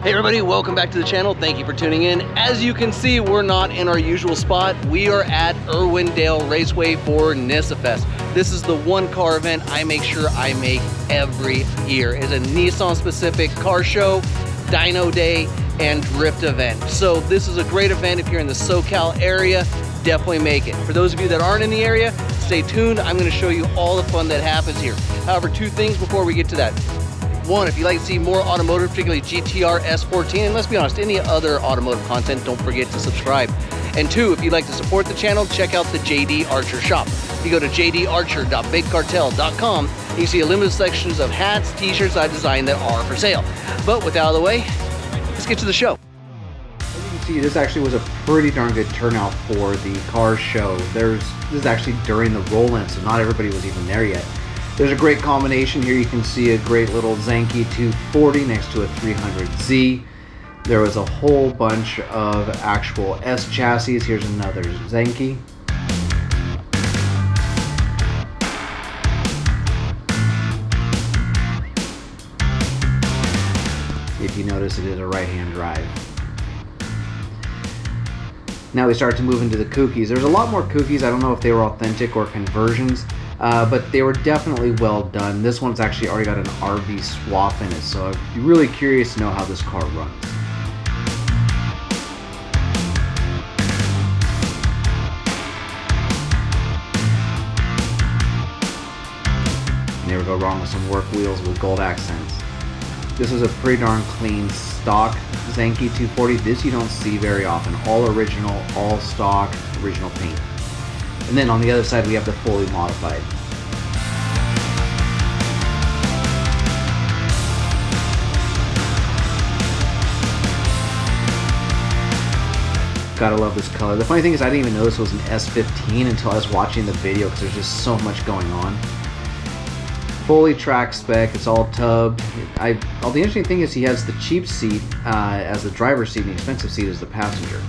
Hey everybody, welcome back to the channel. Thank you for tuning in. As you can see, we're not in our usual spot. We are at Irwindale Raceway for NissFest. This is the one car event I make sure I make every year. It's a Nissan specific car show, dyno day, and drift event. So this is a great event. If you're in the SoCal area, definitely make it. For those of you that aren't in the area, stay tuned. I'm going to show you all the fun that happens here. However, two things before we get to that. One, if you'd like to see more automotive, particularly GTR S14, and let's be honest, any other automotive content, don't forget to subscribe. And two, if you'd like to support the channel, check out the JD Archer shop. If you go to jdarcher.bakecartel.com, you can see a limited sections of hats, t-shirts I designed that are for sale. But with that out of the way, let's get to the show. As you can see, this actually was a pretty darn good turnout for the car show. This is actually during the roll-in, so not everybody was even there yet. There's a great combination here. You can see a great little Zenki 240 next to a 300Z. There was a whole bunch of actual S chassis. Here's another Zenki. If you notice, it is a right-hand drive. Now we start to move into the kookies. There's a lot more kookies. I don't know if they were authentic or conversions. But they were definitely well done. This one's actually already got an RV swap in it, so I'd be really curious to know how this car runs. Never go wrong with some work wheels with gold accents. This is a pretty darn clean stock Zenki 240. This you don't see very often. All original, all stock, original paint. And then on the other side we have the fully modified. Gotta love this color. The funny thing is I didn't even know this was an S15 until I was watching the video because there's just so much going on. Fully track spec, it's all tubbed. The interesting thing is he has the cheap seat as the driver's seat and the expensive seat as the passenger.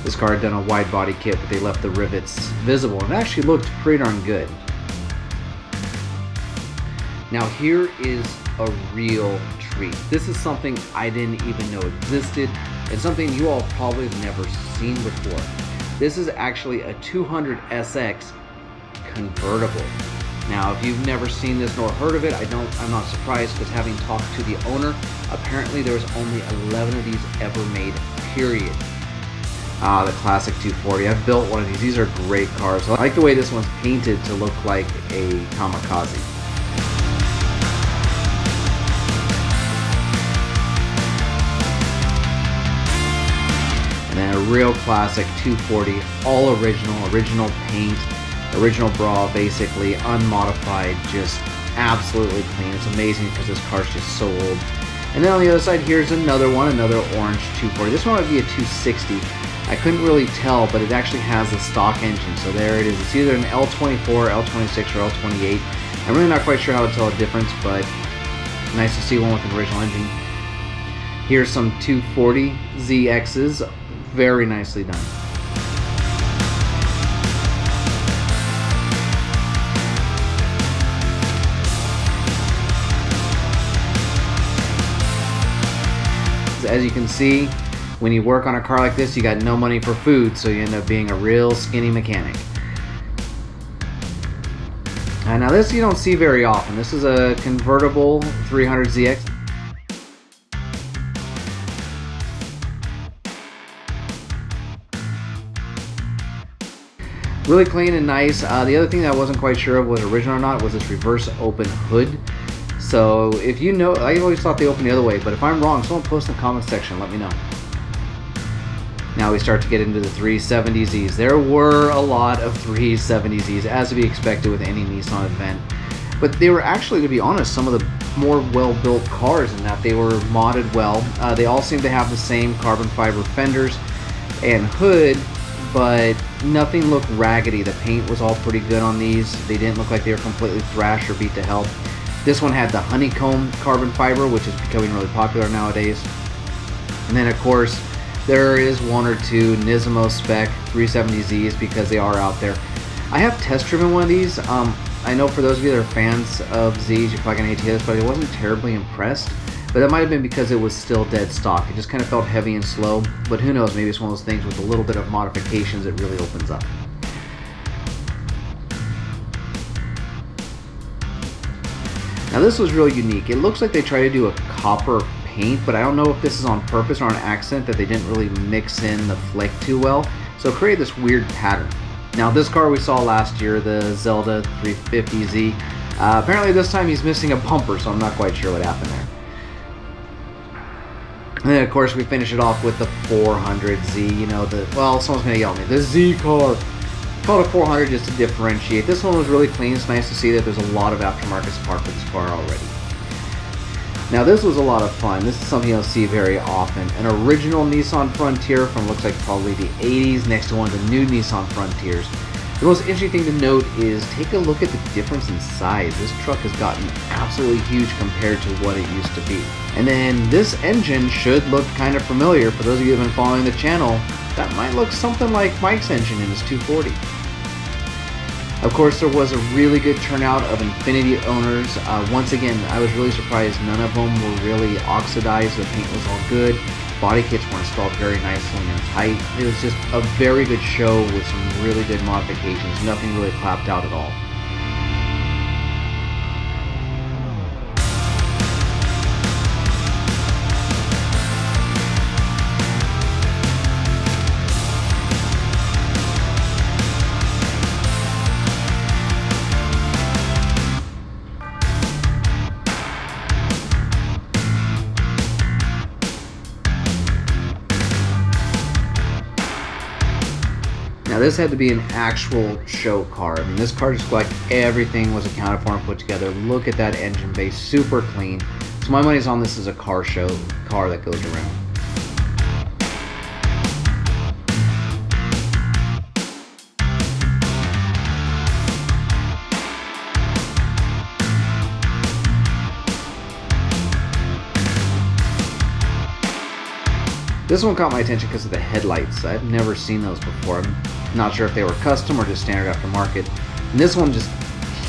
This car had done a wide body kit, but they left the rivets visible, and it actually looked pretty darn good. Now here is a real treat. This is something I didn't even know existed, and something you all probably have never seen before. This is actually a 200SX convertible. Now, if you've never seen this nor heard of it, I'm not surprised, because having talked to the owner, apparently there was only 11 of these ever made, period. The classic 240. I've built one of these. These are great cars. I like the way this one's painted to look like a kamikaze. And then a real classic 240, all original paint, original bra, basically unmodified, just absolutely clean. It's amazing because this car's just so old. And then on the other side, here's another one, another orange 240. This one would be a 260. I couldn't really tell, but it actually has a stock engine. So there it is. It's either an L24, L26, or L28. I'm really not quite sure how to tell the difference, but nice to see one with an original engine. Here's some 240 ZXs. Very nicely done. As you can see, when you work on a car like this, you got no money for food, so you end up being a real skinny mechanic. And now this you don't see very often. This is a convertible 300ZX. Really clean and nice. The other thing that I wasn't quite sure of was original or not was this reverse open hood. So if you know, I always thought they opened the other way, but if I'm wrong, someone post in the comment section, let me know. Now we start to get into the 370Zs. There were a lot of 370Zs, as to be expected with any Nissan event. But they were actually, to be honest, some of the more well-built cars in that they were modded well. They all seem to have the same carbon fiber fenders and hood, but nothing looked raggedy. The paint was all pretty good on these. They didn't look like they were completely thrashed or beat to hell. This one had the honeycomb carbon fiber, which is becoming really popular nowadays. And then, of course, there is one or two Nismo spec 370Zs because they are out there. I have test driven one of these. I know for those of you that are fans of Z's, you're probably going to hate to hear this, but I wasn't terribly impressed. But that might have been because it was still dead stock. It just kind of felt heavy and slow. But who knows, maybe it's one of those things with a little bit of modifications it really opens up. Now this was really unique. It looks like they tried to do a copper paint, but I don't know if this is on purpose or an accident that they didn't really mix in the flick too well. So it created this weird pattern. Now this car we saw last year, the Zelda 350Z, apparently this time he's missing a bumper, so I'm not quite sure what happened there. And then of course we finish it off with the 400Z, you know, well, someone's gonna yell at me, the Z car. Called a 400 just to differentiate. This one was really clean. It's nice to see that there's a lot of aftermarket support for this car already. Now this was a lot of fun. This is something you'll see very often. An original Nissan Frontier from looks like probably the 80s next to one of the new Nissan Frontiers. The most interesting thing to note is take a look at the difference in size. This truck has gotten absolutely huge compared to what it used to be. And then this engine should look kind of familiar. For those of you who have been following the channel, that might look something like Mike's engine in his 240. Of course, there was a really good turnout of Infiniti owners. Once again, I was really surprised none of them were really oxidized. The paint was all good. Body kits were installed very nicely and tight. It was just a very good show with some really good modifications. Nothing really clapped out at all. Now this had to be an actual show car. I mean, this car just looked like everything was accounted for and put together. Look at that engine bay, super clean. So my money's on this as a car show car that goes around. This one caught my attention because of the headlights. I've never seen those before. I'm not sure if they were custom or just standard aftermarket. And this one just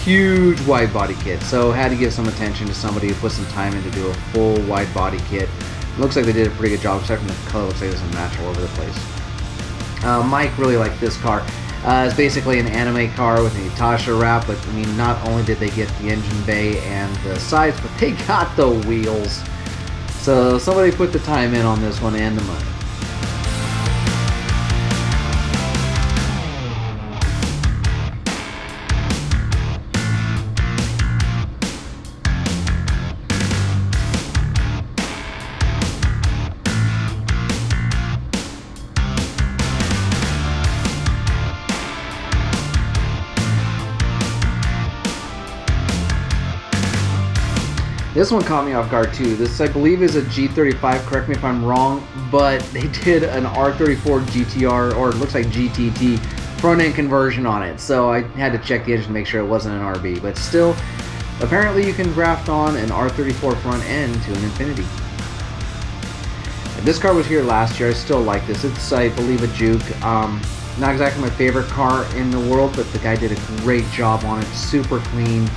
huge wide body kit. So had to give some attention to somebody who put some time in to do a full wide body kit. It looks like they did a pretty good job, except from the color. Looks like there's a match all over the place. Mike really liked this car. It's basically an anime car with a Natasha wrap, but I mean, not only did they get the engine bay and the sides, but they got the wheels. So somebody put the time in on this one and the money. This one caught me off guard too. This, I believe, is a G35, correct me if I'm wrong, but they did an R34 GTR, or it looks like GTT, front end conversion on it. So I had to check the engine to make sure it wasn't an RB, but still, apparently you can graft on an R34 front end to an Infiniti. This car was here last year. I still like this. It's, I believe, a Juke. Not exactly my favorite car in the world, but the guy did a great job on it. Super clean.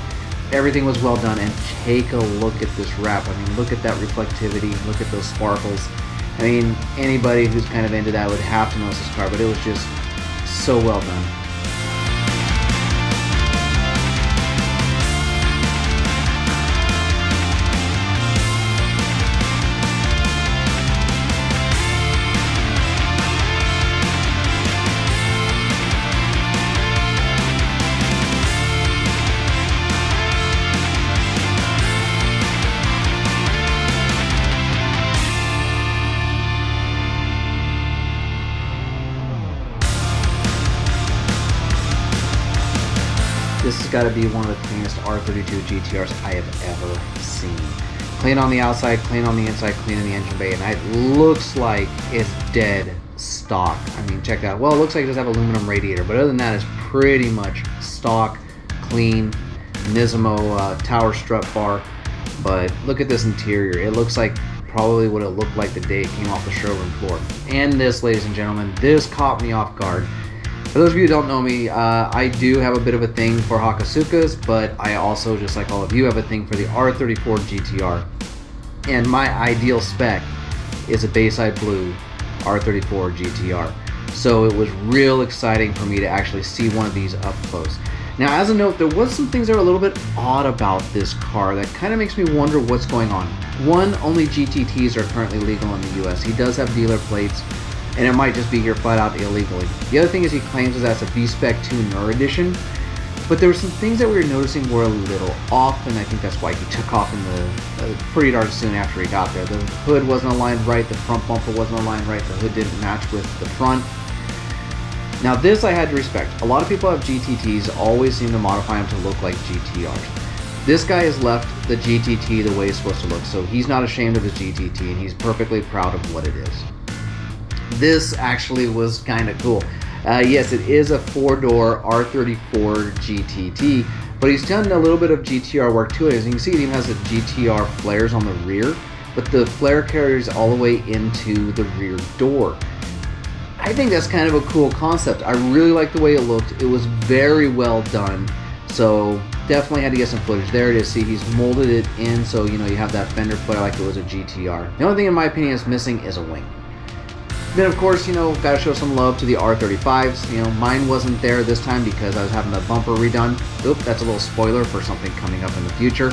Everything was well done, and take a look at this wrap. I mean, look at that reflectivity, look at those sparkles. I mean, anybody who's kind of into that would have to notice this car, but it was just so well done. This has got to be one of the cleanest R32 GTRs I have ever seen. Clean on the outside, clean on the inside, clean in the engine bay, and it looks like it's dead stock. I mean, check that out. Well, it looks like it does have aluminum radiator, but other than that, it's pretty much stock, clean, Nismo tower strut bar. But look at this interior. It looks like probably what it looked like the day it came off the showroom floor. And this, ladies and gentlemen, this caught me off guard. For those of you who don't know me, I do have a bit of a thing for Hakosukas, but I also, just like all of you, have a thing for the R34 GTR. And my ideal spec is a Bayside Blue R34 GTR. So it was real exciting for me to actually see one of these up close. Now, as a note, there was some things that are a little bit odd about this car that kind of makes me wonder what's going on. One, only GTTs are currently legal in the US. He does have dealer plates, and it might just be here flat out illegally. The other thing is he claims that that's a V-Spec 2 NUR edition, but there were some things that we were noticing were a little off, and I think that's why he took off in the pretty darn soon after he got there. The hood wasn't aligned right, the front bumper wasn't aligned right, the hood didn't match with the front. Now this I had to respect. A lot of people have GTTs, always seem to modify them to look like GTRs. This guy has left the GTT the way it's supposed to look, so he's not ashamed of his GTT, and he's perfectly proud of what it is. This actually was kind of cool. Yes, it is a 4-door R34 GTT, but he's done a little bit of GTR work to it. As you can see, it even has the GTR flares on the rear, but the flare carries all the way into the rear door. I think that's kind of a cool concept. I really like the way it looked. It was very well done. So definitely had to get some footage. There it is. See, he's molded it in so you have that fender flare like it was a GTR. The only thing in my opinion is missing is a wing. Then of course, gotta show some love to the R35s. Mine wasn't there this time because I was having the bumper redone. Oop, that's a little spoiler for something coming up in the future.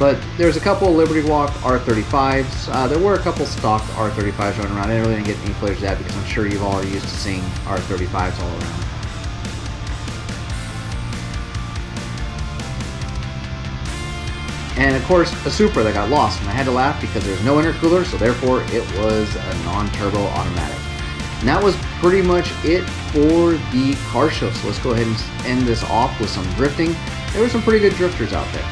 But there's a couple of Liberty Walk R35s. There were a couple stock R35s running around. I didn't really get any footage of that because I'm sure you've all are used to seeing R35s all around. And of course, a Supra that got lost, and I had to laugh because there's no intercooler, so therefore it was a non-turbo automatic. And that was pretty much it for the car show. So let's go ahead and end this off with some drifting. There were some pretty good drifters out there.